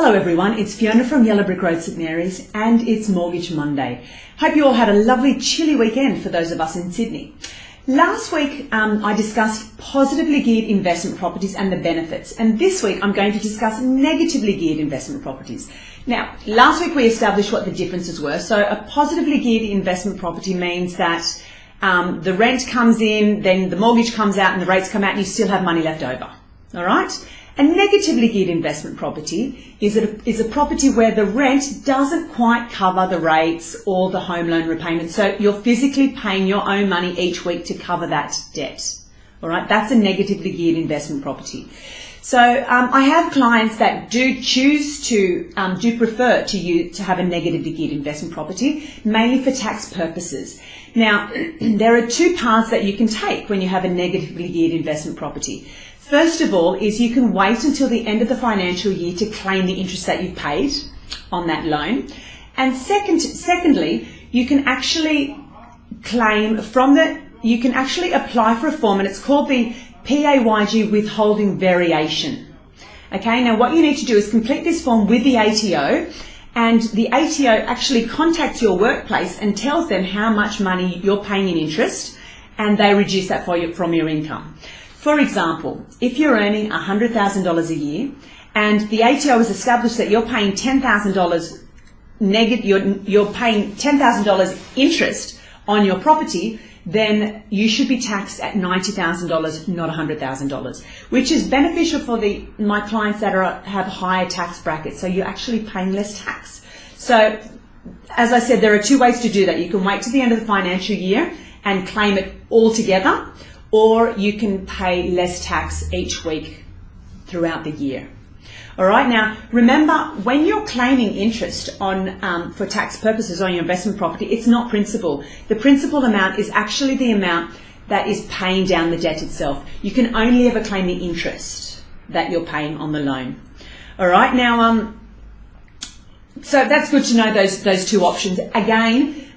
Hello everyone, it's Fiona from Yellow Brick Road, St Mary's, and it's Mortgage Monday. Hope you all had a lovely chilly weekend for those of us in Sydney. Last week I discussed positively geared investment properties and the benefits, and this week I'm going to discuss negatively geared investment properties. Now, last week we established what the differences were. So a positively geared investment property means that the rent comes in, then the mortgage comes out and the rates come out and you still have money left over. All right? A negatively geared investment property is a property where the rent doesn't quite cover the rates or the home loan repayment. So you're physically paying your own money each week to cover that debt. All right, that's a negatively geared investment property. So I have clients that do choose to, prefer to have a negatively geared investment property, mainly for tax purposes. Now, there are two paths that you can take when you have a negatively geared investment property. First of all is you can wait until the end of the financial year to claim the interest that you've paid on that loan. And secondly, you can actually apply for a form, and it's called the PAYG withholding variation. Okay, now what you need to do is complete this form with the ATO, and the ATO actually contacts your workplace and tells them how much money you're paying in interest, and they reduce that from your income. For example, if you're earning $100,000 a year and the ATO has established that you're paying $10,000 you're paying $10,000 interest on your property, then you should be taxed at $90,000, not $100,000, which is beneficial for my clients that have higher tax brackets. So you're actually paying less tax. So as I said, there are two ways to do that. You can wait to the end of the financial year and claim it all together, or you can pay less tax each week throughout the year. All right, now remember, when you're claiming interest on for tax purposes on your investment property, it's not principal. The principal amount is actually the amount that is paying down the debt itself. You can only ever claim the interest that you're paying on the loan. All right, now so that's good to know those two options.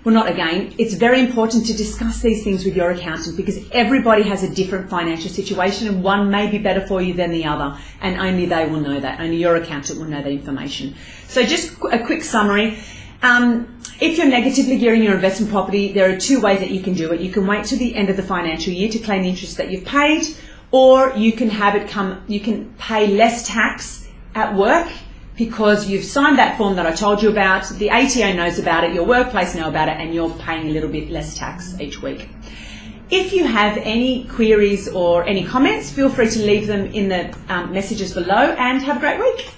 It's very important to discuss these things with your accountant, because everybody has a different financial situation and one may be better for you than the other, and only they will know that. Only your accountant will know that information. So just a quick summary. If you're negatively gearing your investment property, there are two ways that you can do it. You can wait till the end of the financial year to claim the interest that you've paid, or you can you can pay less tax at work because you've signed that form that I told you about, the ATO knows about it, your workplace know about it, and you're paying a little bit less tax each week. If you have any queries or any comments, feel free to leave them in the messages below, and have a great week.